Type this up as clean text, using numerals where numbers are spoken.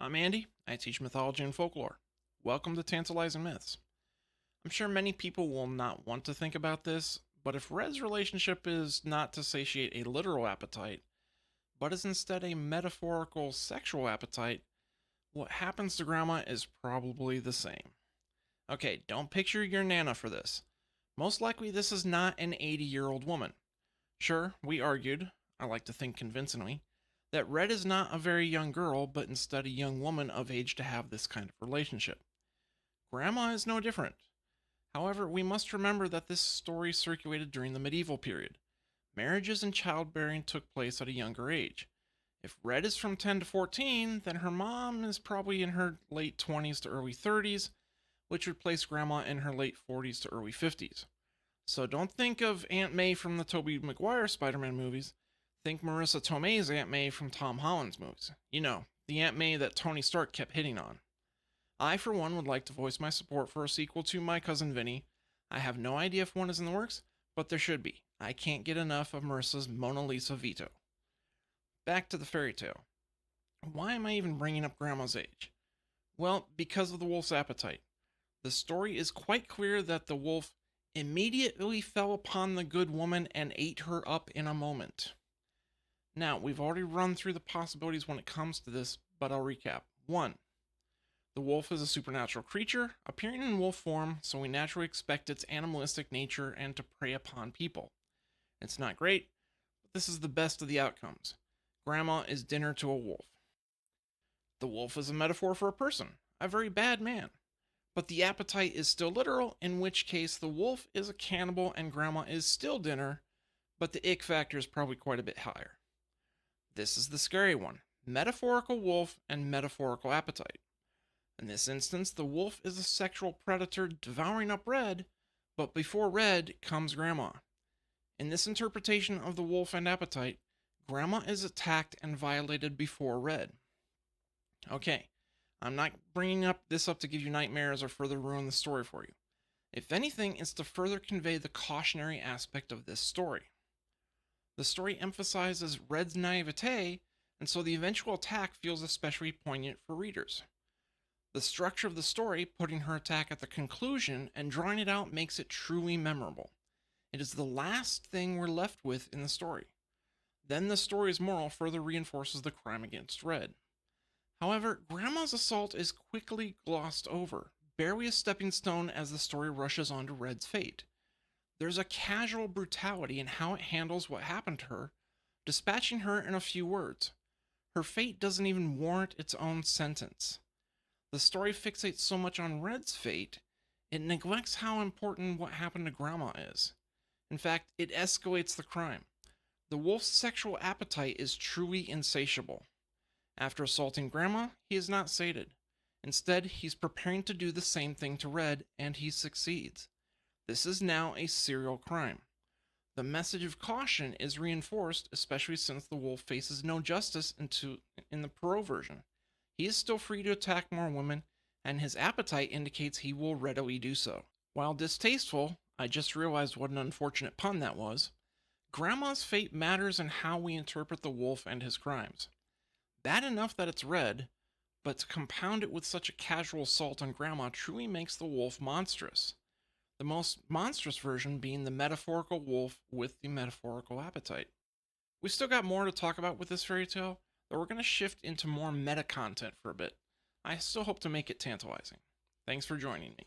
I'm Andy. I teach mythology and folklore. Welcome to Tantalizing Myths. I'm sure many people will not want to think about this, but if Red's relationship is not to satiate a literal appetite, but is instead a metaphorical sexual appetite, what happens to Grandma is probably the same. Okay, don't picture your Nana for this. Most likely, this is not an 80-year-old woman. Sure, we argued, I like to think convincingly, that Red is not a very young girl, but instead a young woman of age to have this kind of relationship. Grandma is no different. However, we must remember that this story circulated during the medieval period. Marriages and childbearing took place at a younger age. If Red is from 10 to 14, then her mom is probably in her late 20s to early 30s, which would place Grandma in her late 40s to early 50s. So don't think of Aunt May from the Tobey Maguire Spider-Man movies. Think Marissa Tomei's Aunt May from Tom Holland's movies. You know, the Aunt May that Tony Stark kept hitting on. I, for one, would like to voice my support for a sequel to My Cousin Vinny. I have no idea if one is in the works, but there should be. I can't get enough of Marissa's Mona Lisa veto. Back to the fairy tale. Why am I even bringing up Grandma's age? Well, because of the wolf's appetite. The story is quite clear that the wolf immediately fell upon the good woman and ate her up in a moment. Now, we've already run through the possibilities when it comes to this, but I'll recap. 1. The wolf is a supernatural creature, appearing in wolf form, so we naturally expect its animalistic nature and to prey upon people. It's not great, but this is the best of the outcomes. Grandma is dinner to a wolf. The wolf is a metaphor for a person, a very bad man. But the appetite is still literal, in which case the wolf is a cannibal and Grandma is still dinner, but the ick factor is probably quite a bit higher. This is the scary one: metaphorical wolf and metaphorical appetite. In this instance, the wolf is a sexual predator devouring up Red, but before Red comes Grandma. In this interpretation of the wolf and appetite, Grandma is attacked and violated before Red. Okay, I'm not bringing this up to give you nightmares or further ruin the story for you. If anything, it's to further convey the cautionary aspect of this story. The story emphasizes Red's naivete, and so the eventual attack feels especially poignant for readers. The structure of the story, putting her attack at the conclusion and drawing it out, makes it truly memorable. It is the last thing we're left with in the story. Then the story's moral further reinforces the crime against Red. However, Grandma's assault is quickly glossed over, barely a stepping stone as the story rushes on to Red's fate. There's a casual brutality in how it handles what happened to her, dispatching her in a few words. Her fate doesn't even warrant its own sentence. The story fixates so much on Red's fate, it neglects how important what happened to Grandma is. In fact, it escalates the crime. The wolf's sexual appetite is truly insatiable. After assaulting Grandma, he is not sated. Instead, he's preparing to do the same thing to Red, and he succeeds. This is now a serial crime. The message of caution is reinforced, especially since the wolf faces no justice in the Perot version. He is still free to attack more women, and his appetite indicates he will readily do so. While distasteful, I just realized what an unfortunate pun that was, Grandma's fate matters in how we interpret the wolf and his crimes. Bad enough that it's Red, but to compound it with such a casual assault on Grandma truly makes the wolf monstrous. The most monstrous version being the metaphorical wolf with the metaphorical appetite. We still got more to talk about with this fairy tale, but we're going to shift into more meta content for a bit. I still hope to make it tantalizing. Thanks for joining me.